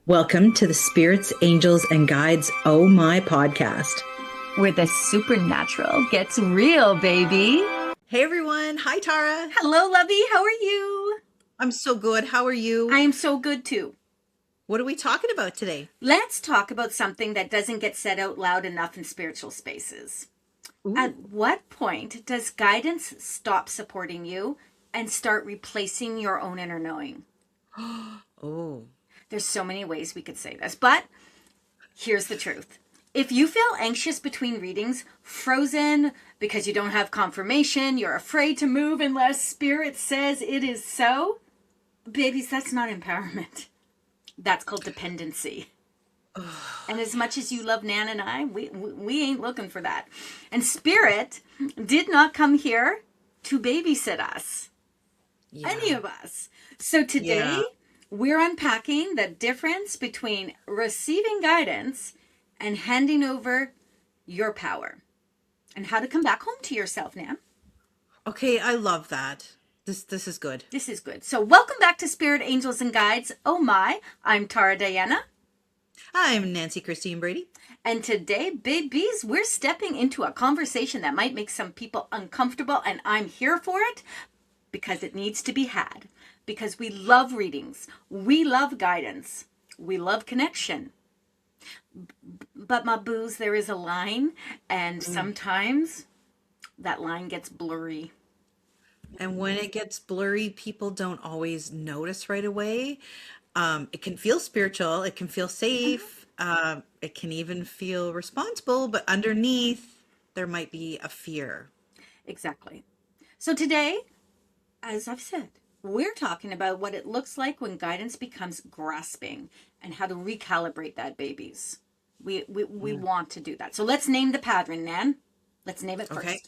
Welcome to the Spirits, Angels, and Guides Oh My podcast. Where the supernatural gets real, baby. Hey everyone. Hi Tara. Hello, lovey. How are you? I'm so good. How are you? I am so good too. What are we talking about today? Let's talk about something that doesn't get said out loud enough in spiritual spaces. Ooh. At what point does guidance stop supporting you and start replacing your own inner knowing? Oh. There's so many ways we could say this, but here's the truth. If you feel anxious between readings, frozen because you don't have confirmation, you're afraid to move unless spirit says it is so, babies, that's not empowerment. That's called dependency. And as much as you love Nan and I, we ain't looking for that. And spirit did not come here to babysit us. Yeah. Any of us. So today, we're unpacking the difference between receiving guidance and handing over your power. And how to come back home to yourself, Nan. Okay, I love that. This is good. This is good. So welcome back to Spirit, Angels, and Guides. Oh my, I'm Tara Diana. I'm Nancy Christine Brady. And today, babies, we're stepping into a conversation that might make some people uncomfortable, and I'm here for it because it needs to be had. Because we love readings, we love guidance, we love connection. But my boos, there is a line, and sometimes that line gets blurry. And when it gets blurry, people don't always notice right away. It can feel spiritual, it can feel safe, it can even feel responsible, but underneath there might be a fear. Exactly. So today, as I've said, we're talking about what it looks like when guidance becomes grasping and how to recalibrate that, babies. We want to do that. So let's name the pattern, Nan. Let's name it first. Okay.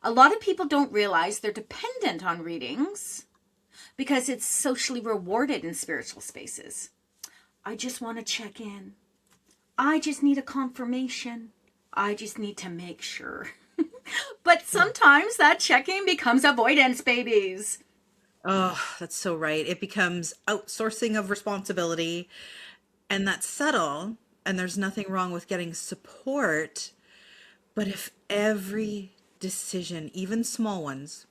A lot of people don't realize they're dependent on readings because it's socially rewarded in spiritual spaces. I just want to check in. I just need a confirmation. I just need to make sure. But sometimes that checking becomes avoidance, babies. Oh, that's so right. It becomes outsourcing of responsibility, and that's subtle, and there's nothing wrong with getting support. But if every decision, even small ones,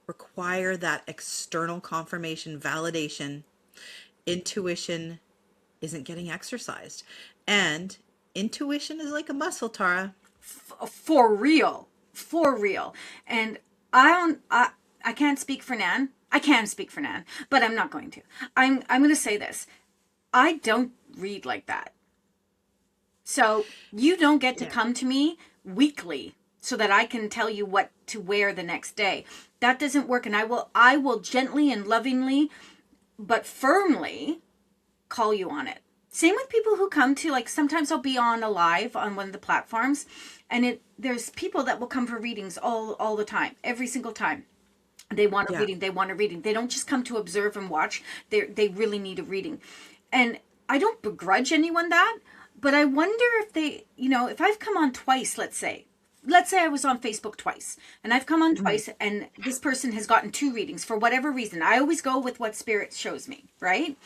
require that external confirmation, validation, intuition isn't getting exercised. And intuition is like a muscle, Tara. For real. For real. And I can't speak for Nan. I can speak for Nan, but I'm not going to. I'm going to say this. I don't read like that. So you don't get to come to me weekly so that I can tell you what to wear the next day. That doesn't work. And I will gently and lovingly, but firmly call you on it. Same with people who come to, like, sometimes I'll be on a live on one of the platforms, and there's people that will come for readings all the time, every single time. They want a reading. They want a reading. They don't just come to observe and watch. They really need a reading. And I don't begrudge anyone that, but I wonder if they, if I've come on twice, let's say I was on Facebook twice, and I've come on twice, and this person has gotten 2 readings for whatever reason. I always go with what spirit shows me, right?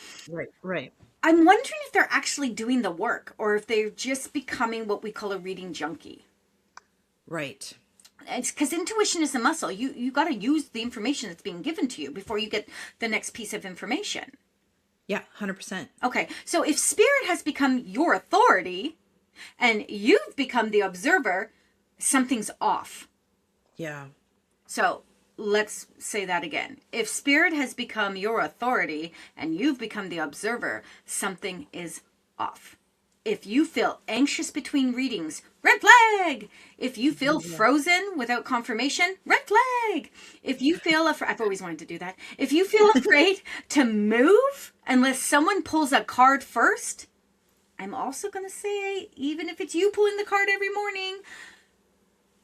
Right. I'm wondering if they're actually doing the work or if they're just becoming what we call a reading junkie. Right. It's because intuition is a muscle. You got to use the information that's being given to you before you get the next piece of information. Yeah, 100%. Okay, so if spirit has become your authority and you've become the observer, something's off. Yeah. So let's say that again. If spirit has become your authority and you've become the observer, something is off. If you feel anxious between readings, red flag. If you feel frozen without confirmation, red flag. If you feel I've always wanted to do that. If you feel afraid to move unless someone pulls a card first, I'm also going to say, even if it's you pulling the card every morning,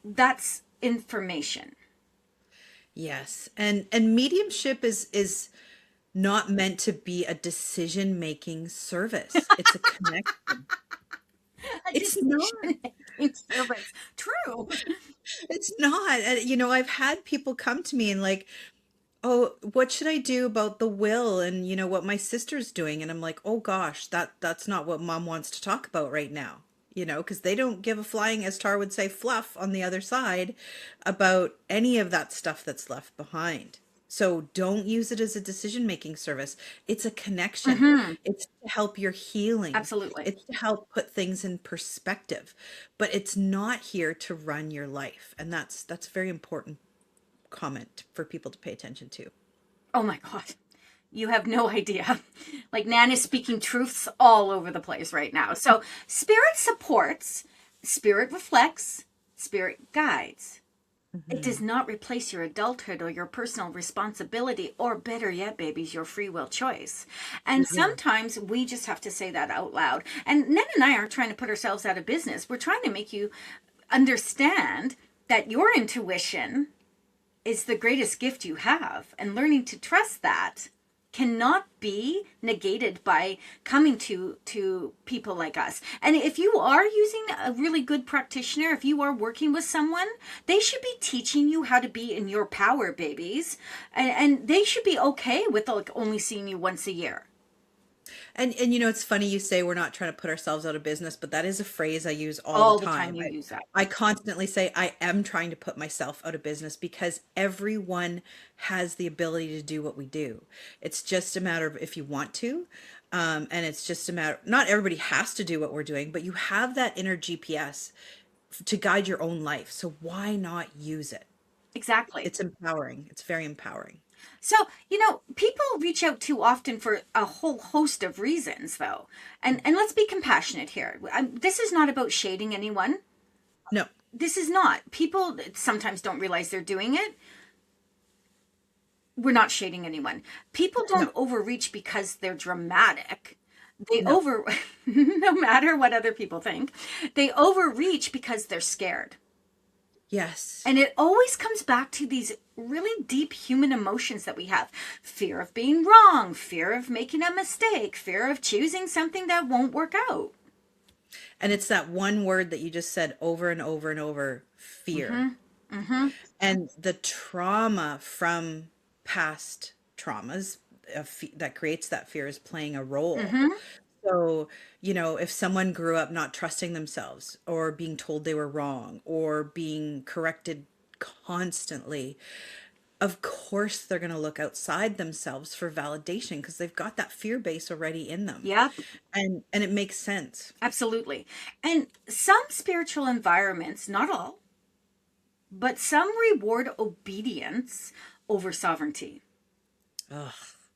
that's information. Yes. And mediumship is not meant to be a decision-making service. It's a connection. It's not. Service. True. It's not. And, I've had people come to me and like, oh, what should I do about the will and what my sister's doing? And I'm like, oh gosh, that's not what mom wants to talk about right now. Because they don't give a flying, as Tar would say, fluff on the other side about any of that stuff that's left behind. So don't use it as a decision-making service. It's a connection. Mm-hmm. It's to help your healing. Absolutely. It's to help put things in perspective. But it's not here to run your life. And that's a very important comment for people to pay attention to. Oh my God. You have no idea. Like Nan is speaking truths all over the place right now. So spirit supports, spirit reflects, spirit guides. It does Hmm. not replace your adulthood or your personal responsibility, or better yet, babies, your free will choice. And Yeah. sometimes we just have to say that out loud. And Nan and I aren't trying to put ourselves out of business. We're trying to make you understand that your intuition is the greatest gift you have, and learning to trust that cannot be negated by coming to people like us. And if you are using a really good practitioner, if you are working with someone, they should be teaching you how to be in your power, babies, and they should be okay with like only seeing you once a year. And it's funny you say we're not trying to put ourselves out of business, but that is a phrase I use all the All the time time. you use that. I constantly say I am trying to put myself out of business because everyone has the ability to do what we do. It's just a matter of if you want to. And it's just a matter, not everybody has to do what we're doing, but you have that inner GPS to guide your own life. So why not use it? Exactly. It's empowering. It's very empowering. So, people reach out too often for a whole host of reasons, though. And let's be compassionate here. This is not about shading anyone. No, This is not. People sometimes don't realize they're doing it. We're not shading anyone. People don't no, overreach because they're dramatic. They no. over, no matter what other people think, they overreach because they're scared. Yes. And it always comes back to these really deep human emotions that we have: fear of being wrong, fear of making a mistake, fear of choosing something that won't work out. And it's that one word that you just said over and over and over, fear. And the trauma from past traumas that creates that fear is playing a role. So, if someone grew up not trusting themselves or being told they were wrong or being corrected constantly, of course they're going to look outside themselves for validation because they've got that fear base already in them. Yep, And it makes sense. absolutely. And some spiritual environments, not all, but some reward obedience over sovereignty. Ugh.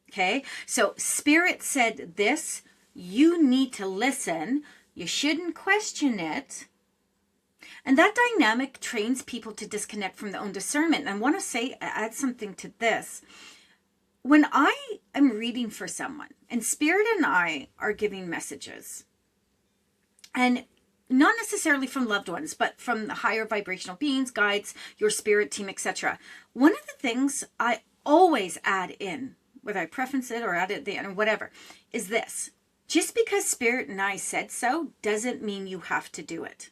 Okay? So spirit said this, you need to listen. You shouldn't question it. And that dynamic trains people to disconnect from their own discernment. And I want to say, add something to this. When I am reading for someone, and Spirit and I are giving messages, and not necessarily from loved ones, but from the higher vibrational beings, guides, your spirit team, etc. One of the things I always add in, whether I preference it or add it at the end or whatever, is this. Just because Spirit and I said so doesn't mean you have to do it.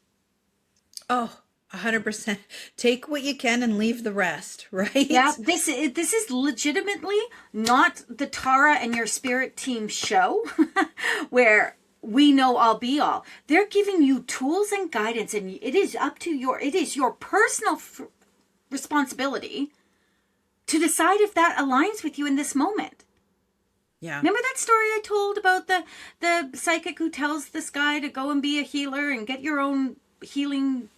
Oh, 100%. Take what you can and leave the rest, Yeah, right? this is legitimately not the Tara and your spirit team show where we know all be all. They're giving you tools and guidance, and it is your personal responsibility to decide if that aligns with you in this moment. Yeah. Remember that story I told about the psychic who tells this guy to go and be a healer and get your own healing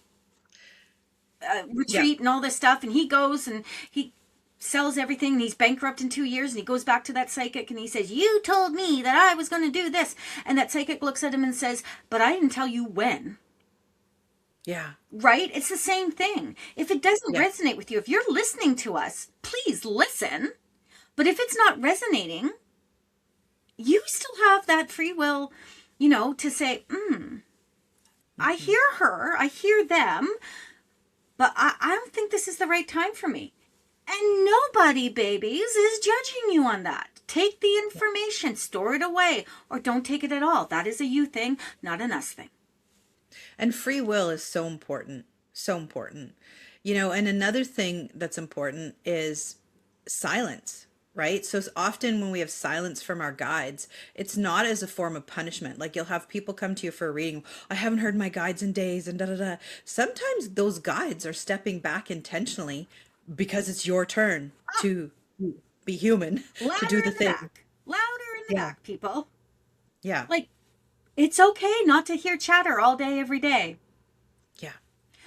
Yeah. retreat and all this stuff, and he goes and he sells everything and he's bankrupt in 2 years, and he goes back to that psychic and he says, you told me that I was going to do this, and that psychic looks at him and says, but I didn't tell you when. Yeah. Right? It's the same thing. If it doesn't Yeah. resonate with you, if you're listening to us, please listen. But if it's not resonating, you still have that free will, to say, I hear her, I hear them, but I don't think this is the right time for me. And nobody, babies, is judging you on that. Take the information, store it away, or don't take it at all. That is a you thing, not an us thing. And free will is so important. So important. And another thing that's important is silence, right? So often when we have silence from our guides, it's not as a form of punishment. Like you'll have people come to you for a reading. I haven't heard my guides in days and da da da. Sometimes those guides are stepping back intentionally because it's your turn to be human, to do Louder the in the thing. back. Louder in the Yeah. back, people. Yeah. Like, it's okay not to hear chatter all day, every day. Yeah.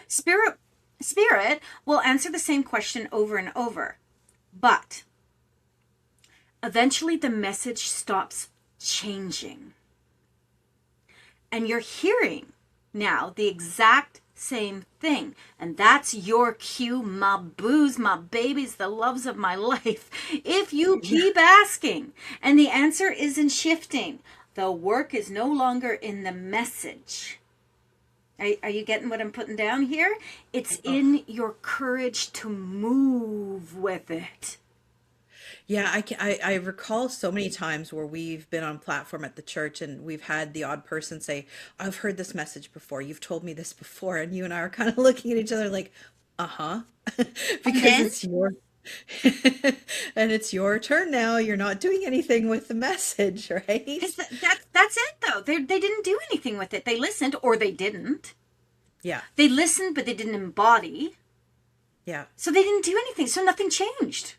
Spirit Spirit will answer the same question over and over. But eventually the message stops changing. And you're hearing now the exact same thing. And that's your cue, my boos, my babies, the loves of my life. If you keep asking and the answer isn't shifting, the work is no longer in the message. Are you getting what I'm putting down here? It's in your courage to move with it. Yeah, I recall so many times where we've been on platform at the church and we've had the odd person say, I've heard this message before. You've told me this before. And you and I are kind of looking at each other like, uh-huh. And Because then, it's your and it's your turn now. You're not doing anything with the message, because right? that's it though. They didn't do anything with it. They listened or they didn't. Yeah. They listened, but they didn't embody. Yeah. So they didn't do anything. So nothing changed.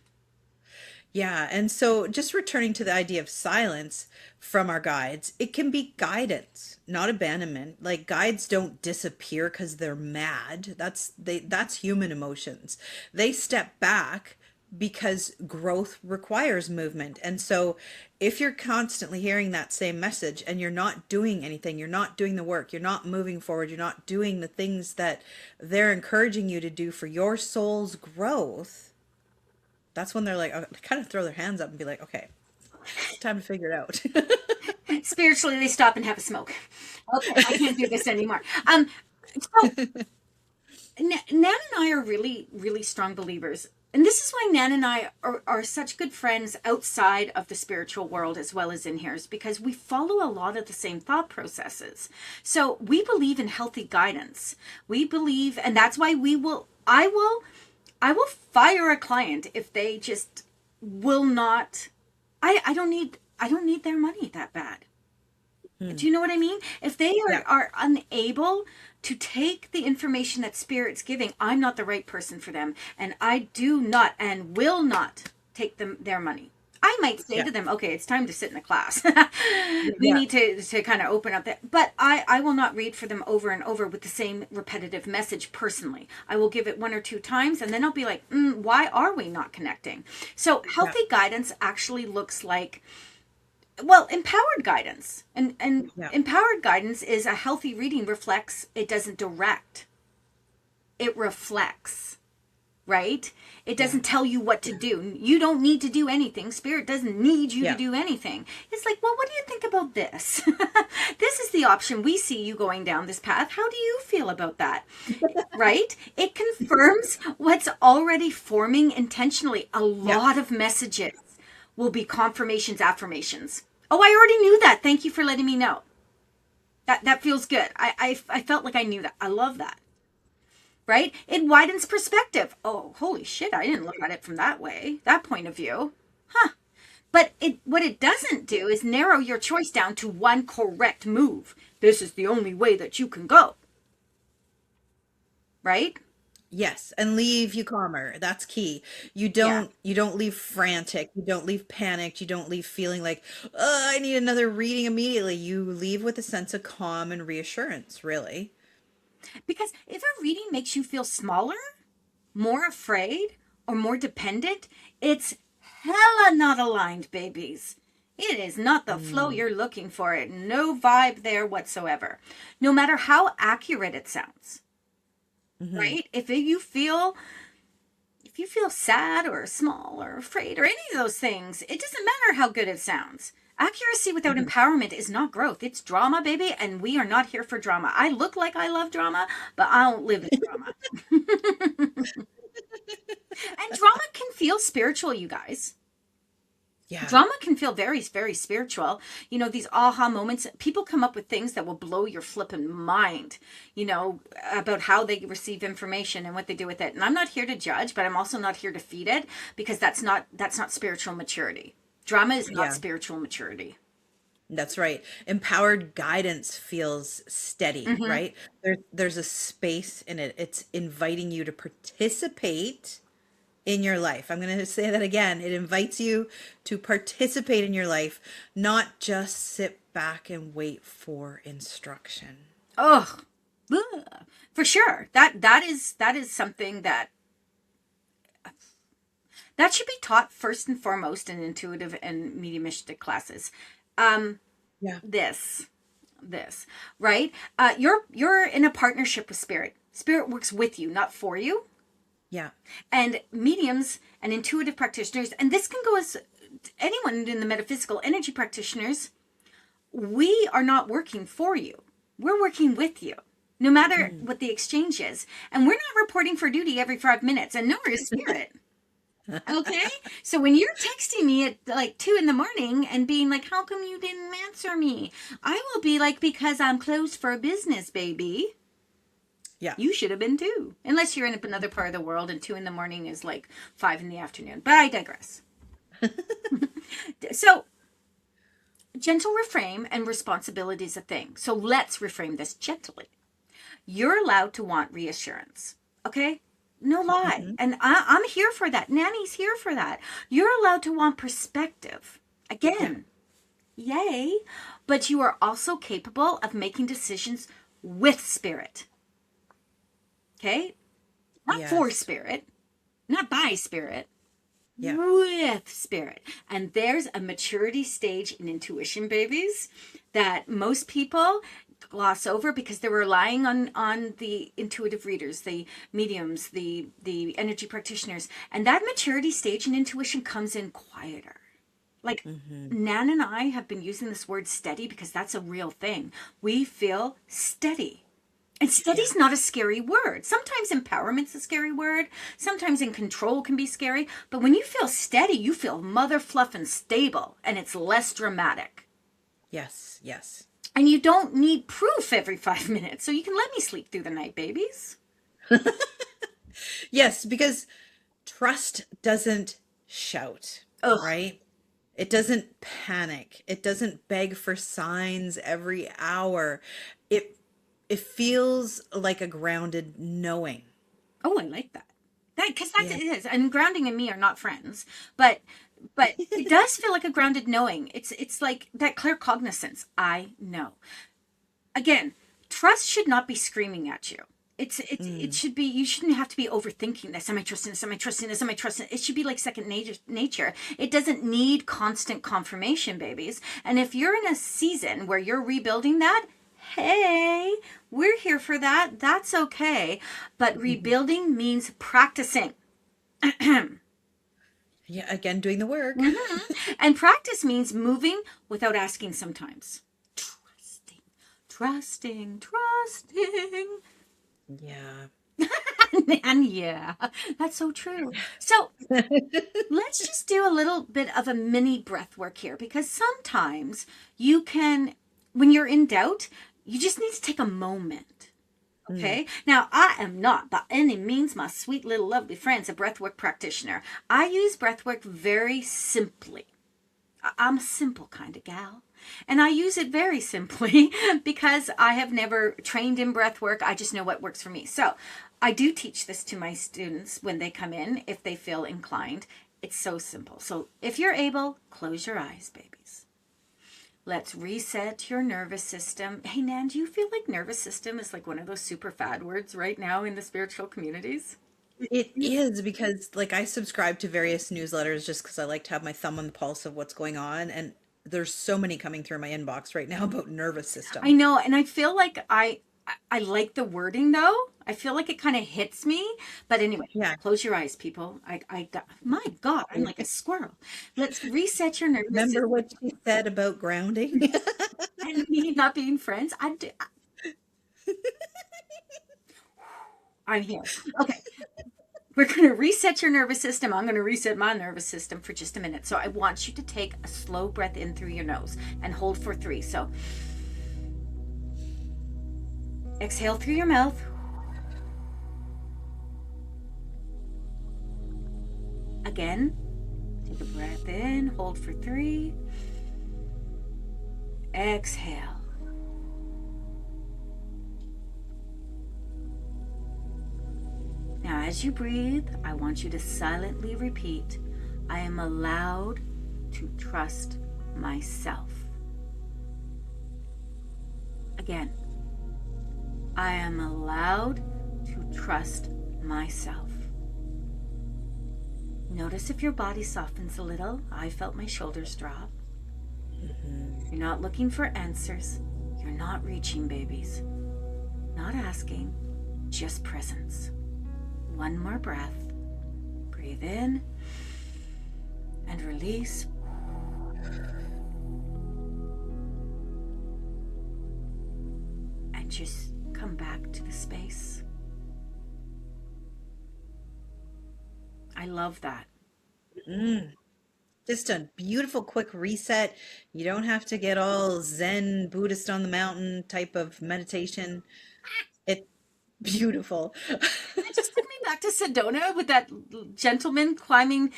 Yeah, and so just returning to the idea of silence from our guides, it can be guidance, not abandonment. Like guides don't disappear because they're mad. That's human emotions. They step back because growth requires movement. And so if you're constantly hearing that same message and you're not doing anything, you're not doing the work, you're not moving forward, you're not doing the things that they're encouraging you to do for your soul's growth, that's when they're like, kind of throw their hands up and be like, okay, time to figure it out. Spiritually, they stop and have a smoke. Okay, I can't do this anymore. So Nan and I are really, really strong believers. And this is why Nan and I are such good friends outside of the spiritual world as well as in here, is because we follow a lot of the same thought processes. So we believe in healthy guidance. We believe, and that's why I will fire a client if they just will not. I don't need their money that bad. Do you know what I mean? If they Yeah, are unable to take the information that Spirit's giving, I'm not the right person for them. And I do not and will not take them their money. I might say yeah, to them, okay, it's time to sit in the class. We yeah, need to kind of open up that. But I will not read for them over and over with the same repetitive message personally. I will give it one or two times and then I'll be like, why are we not connecting? So yeah, healthy guidance actually looks like, well, empowered guidance. And yeah, empowered guidance is a healthy reading reflects, it doesn't direct. It reflects, right? It yeah, doesn't tell you what to do. You don't need to do anything. Spirit doesn't need you to yeah, do anything. It's like, well, what do you think about this? This is the option. We see you going down this path. How do you feel about that? Right? It confirms what's already forming intentionally. A yeah, lot of messages will be confirmations, affirmations. Oh, I already knew that. Thank you for letting me know. That feels good. I felt like I knew that. I love that. Right? It widens perspective. Oh, holy shit! I didn't look at it from that way, that point of view. Huh? But what it doesn't do is narrow your choice down to one correct move. This is the only way that you can go. Right? yes, and leave you calmer. That's key. Yeah. You don't leave frantic. You don't leave panicked. You don't leave feeling like, oh, I need another reading immediately. You leave with a sense of calm and reassurance, really. Because if a reading makes you feel smaller, more afraid, or more dependent, it's hella not aligned, babies. It is not the flow Mm, you're looking for. It no vibe there whatsoever. No matter how accurate it sounds, hmm. right? If you feel sad or small or afraid or any of those things, it doesn't matter how good it sounds. Accuracy without Hmm. empowerment is not growth. It's drama, baby, and we are not here for drama. I look like I love drama, but I don't live in drama. And drama can feel spiritual, you guys. Yeah. Drama can feel very, very spiritual. You know, these aha moments, people come up with things that will blow your flippin' mind, you know, about how they receive information and what they do with it. And I'm not here to judge, but I'm also not here to feed it, because that's not spiritual maturity. Drama is not Yeah. spiritual maturity. That's right. Empowered guidance feels steady, Hmm. right? There's a space in it. It's inviting you to participate in your life. I'm going to say that again. It invites you to participate in your life, not just sit back and wait for instruction. Oh, for sure. That is something that should be taught first and foremost in intuitive and mediumistic classes. Um, Yeah. this this right, you're in a partnership with spirit. Spirit works with you, not for you. Yeah. And mediums and intuitive practitioners, and this can go as anyone in the metaphysical energy practitioners, we are not working for you, we're working with you, no matter Mm. what the exchange is. And we're not reporting for duty every 5 minutes, and nor is spirit. Okay. So when you're texting me at like 2 in the morning and being like, how come you didn't answer me? I will be like, because I'm closed for business, baby. Yeah. You should have been too. Unless you're in another part of the world and 2 in the morning is like 5 in the afternoon. But I digress. So gentle reframe and responsibility is a thing. So let's reframe this gently. You're allowed to want reassurance. Okay? No lie. Hmm. And I'm here for that. Nanny's here for that. You're allowed to want perspective. Yeah. Again, yay. But you are also capable of making decisions with spirit. Okay? Not for Yes. spirit, not by spirit, Yeah. with spirit. And there's a maturity stage in intuition, babies, that most people gloss over because they're relying on the intuitive readers, the mediums, the energy practitioners. And that maturity stage in intuition comes in quieter. Like, Hmm. Nan and I have been using this word steady because that's a real thing. We feel steady. And Yeah. steady's not a scary word. Sometimes empowerment's a scary word. Sometimes in control can be scary. But when you feel steady, you feel mother fluffin' stable, and it's less dramatic. Yes. Yes. And you don't need proof every 5 minutes, so you can let me sleep through the night, babies. Yes, because trust doesn't shout, Ugh. right? It doesn't panic. It doesn't beg for signs every hour. It it feels like a grounded knowing. Oh, I like that. Because that's Yeah. it is. And grounding and me are not friends, but it does feel like a grounded knowing. It's like that claircognizance. I know. Again, trust should not be screaming at you. It Mm. should be, you shouldn't have to be overthinking this. Am I trusting this? Am I trusting this? Am I trusting? It should be like second nature. It doesn't need constant confirmation, babies. And if you're in a season where you're rebuilding that, hey, we're here for that. That's okay. But Mhm. rebuilding means practicing. Yeah, again, doing the work. And practice means moving without asking sometimes. Trusting, trusting. Yeah. And yeah, that's so true. So let's just do a little bit of a mini breath work here, because sometimes you can, when you're in doubt, you just need to take a moment. Mm. Okay. Now, I am not by any means, my sweet little lovely friends, a breathwork practitioner. I use breathwork very simply. I'm a simple kind of gal. And I use it very simply because I have never trained in breath work. I just know what works for me. So I do teach this to my students when they come in, if they feel inclined. It's so simple. So if you're able, close your eyes, babies. Let's reset your nervous system. Hey, Nan, do you feel like nervous system is like one of those super fad words right now in the spiritual communities? It is because, like, I subscribe to various newsletters just because I like to have my thumb on the pulse of what's going on. And there's so many coming through my inbox right now about nervous I system. know, and I feel like I like the wording though. I feel like it kind of hits me. But anyway, Yeah. close your eyes, people. My God, I'm like a squirrel. Let's reset your nervous Remember system. what she said about grounding? And me not being friends. I'm here. Okay. We're going to reset your nervous system. I'm going to reset my nervous system for just a minute. So I want you to take a slow breath in through your nose and hold for 3. So exhale through your mouth. Again, take a breath in, hold for 3. Exhale. Now, as you breathe, I want you to silently repeat, I am allowed to trust myself. Again, I am allowed to trust myself. Notice if your body softens a little. I felt my shoulders drop. You're not looking for answers. You're not reaching, babies. Not asking, just presence. One more breath. Breathe in and release. And just come back to the space. I love that. Just a beautiful quick reset. You don't have to get all Zen Buddhist on the mountain type of meditation. It beautiful. It just took me back to Sedona with that gentleman climbing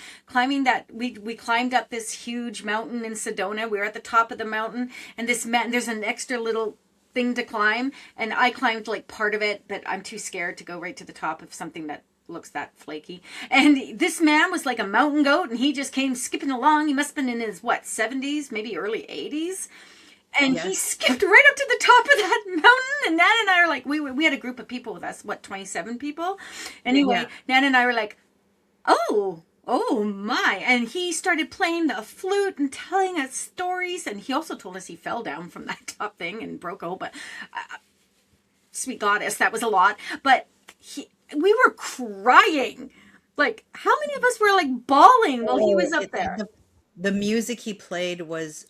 that we climbed up this huge mountain in Sedona. We were at the top of the mountain, and this man, there's an extra little thing to climb, and I climbed like part of it, but I'm too scared to go right to the top of something that looks that flaky. And this man was like a mountain goat, and he just came skipping along. He must have been in his 70s, maybe early 80s. And he Yes. skipped right up to the top of that mountain. And Nan and I are like, we had a group of people with us, 27 people? Anyway, Yeah. Nan and I were like, oh my. And he started playing the flute and telling us stories. And he also told us he fell down from that top thing and broke out. But sweet goddess, that was a lot. But we were crying. Like, how many of us were like bawling while he Oh, was up there? the music he played was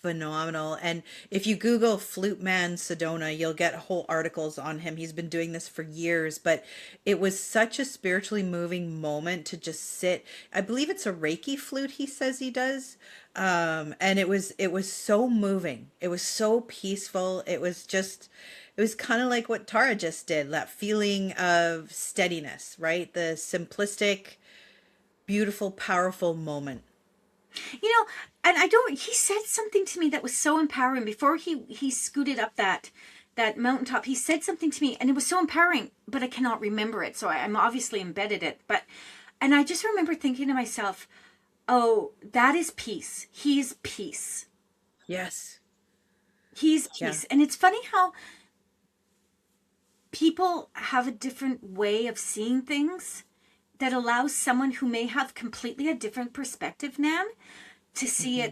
phenomenal. And if you Google Flute Man Sedona, you'll get whole articles on him. He's been doing this for years, but it was such a spiritually moving moment to just sit. I believe it's a Reiki flute he says he does. And it was so moving. It was so peaceful. It was kind of like what Tara just did, that feeling of steadiness, right? The simplistic, beautiful, powerful moment. You know, and I don't, he said something to me that was so empowering before he scooted up that mountaintop. He said something to me and it was so empowering, but I cannot remember it. So I'm obviously embedded it, and I just remember thinking to myself, oh, that is peace. He's peace. Yes. He's Yeah. peace. And it's funny how people have a different way of seeing things that allows someone who may have completely a different perspective, Nan, to see Hmm.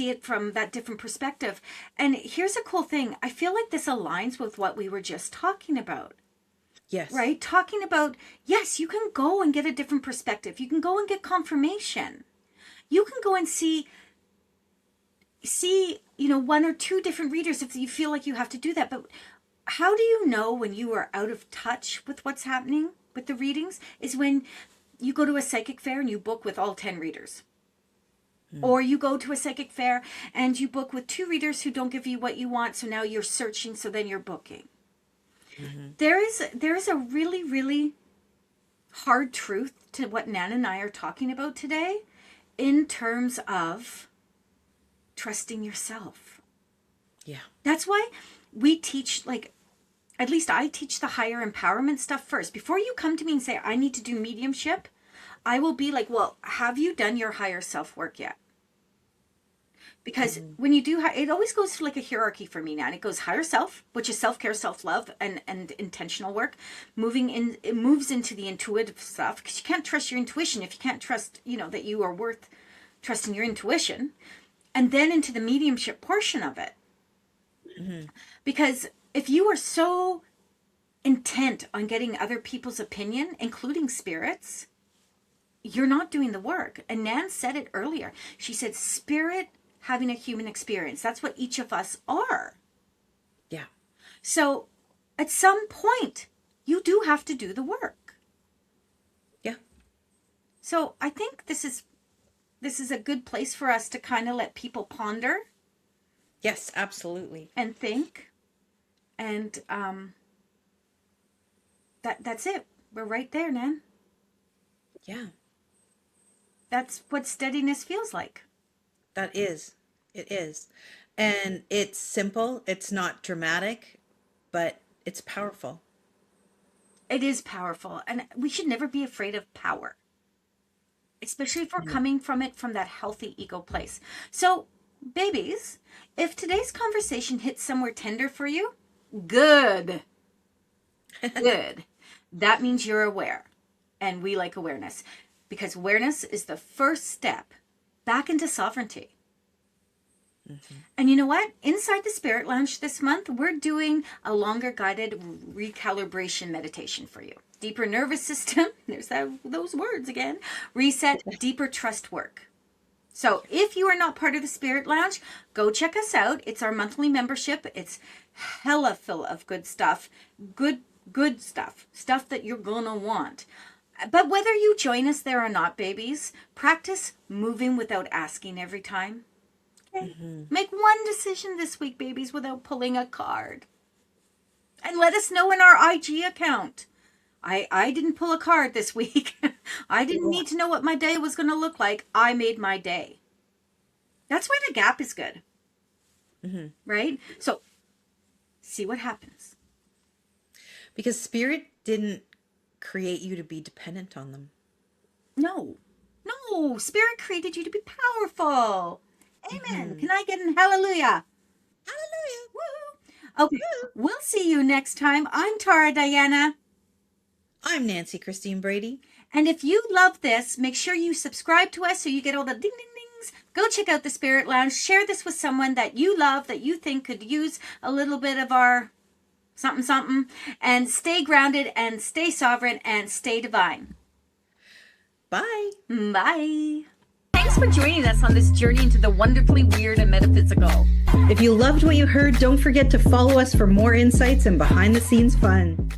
it from that different perspective. And here's a cool thing. I feel like this aligns with what we were just talking about, Yes. right? Talking about, yes, you can go and get a different perspective. You can go and get confirmation. You can go and see, one or two different readers if you feel like you have to do that. But how do you know when you are out of touch with what's happening with the readings is when you go to a psychic fair and you book with all 10 readers. Or you go to a psychic fair and you book with 2 readers who don't give you what you want, so now you're searching, so then you're booking. There is a really, really hard truth to what Nan and I are talking about today in terms of trusting yourself. Yeah. That's why we teach, like, at least I teach the higher empowerment stuff first. Before you come to me and say, I need to do mediumship, I will be like, well, have you done your higher self work yet? Because when you do, it always goes to like a hierarchy for me now. And it goes higher self, which is self-care, self-love, and intentional work. It moves into the intuitive stuff because you can't trust your intuition if you can't trust, that you are worth trusting your intuition. And then into the mediumship portion of it. Because if you are so intent on getting other people's opinion, including spirits, you're not doing the work. And Nan said it earlier. She said, spirit having a human experience. That's what each of us are. Yeah. So at some point, you do have to do the work. So I think this is a good place for us to kind of let people ponder Yes, absolutely. and think. And that's it. We're right there, Nan. Yeah, That's what steadiness feels like. that is. It is. And it's simple, it's not dramatic, but it's powerful. It is powerful. And we should never be afraid of power, especially if we're Mm. coming from it from that healthy ego place. So, babies, if today's conversation hits somewhere tender for you, good. Good. That means you're aware. And we like awareness because awareness is the first step back into sovereignty. And you know what? Inside the Spirit Lounge this month, we're doing a longer guided recalibration meditation for you. Deeper nervous system, there's those words again. Reset, deeper trust work. So if you are not part of the Spirit Lounge, go check us out. It's our monthly membership. It's hella full of good stuff. Good stuff. Stuff that you're gonna want. But whether you join us there or not, babies, practice moving without asking every time. Okay? Make one decision this week, babies, without pulling a card. And let us know in our IG account. I didn't pull a card this week. I didn't need to know what my day was going to look like. I made my day. That's why the gap is good. Right? So, see what happens. Because spirit didn't create you to be dependent on them. No. Spirit created you to be powerful. Amen. Can I get an hallelujah? Hallelujah. Woo. Okay. We'll see you next time. I'm Tara Diana. I'm Nancy Christine Brady. And if you love this, make sure you subscribe to us so you get all the ding ding dings. Go check out the Spirit Lounge. Share this with someone that you love, that you think could use a little bit of our something something. And stay grounded and stay sovereign and stay divine. Bye. Bye. Thanks for joining us on this journey into the wonderfully weird and metaphysical. If you loved what you heard, don't forget to follow us for more insights and behind the scenes fun.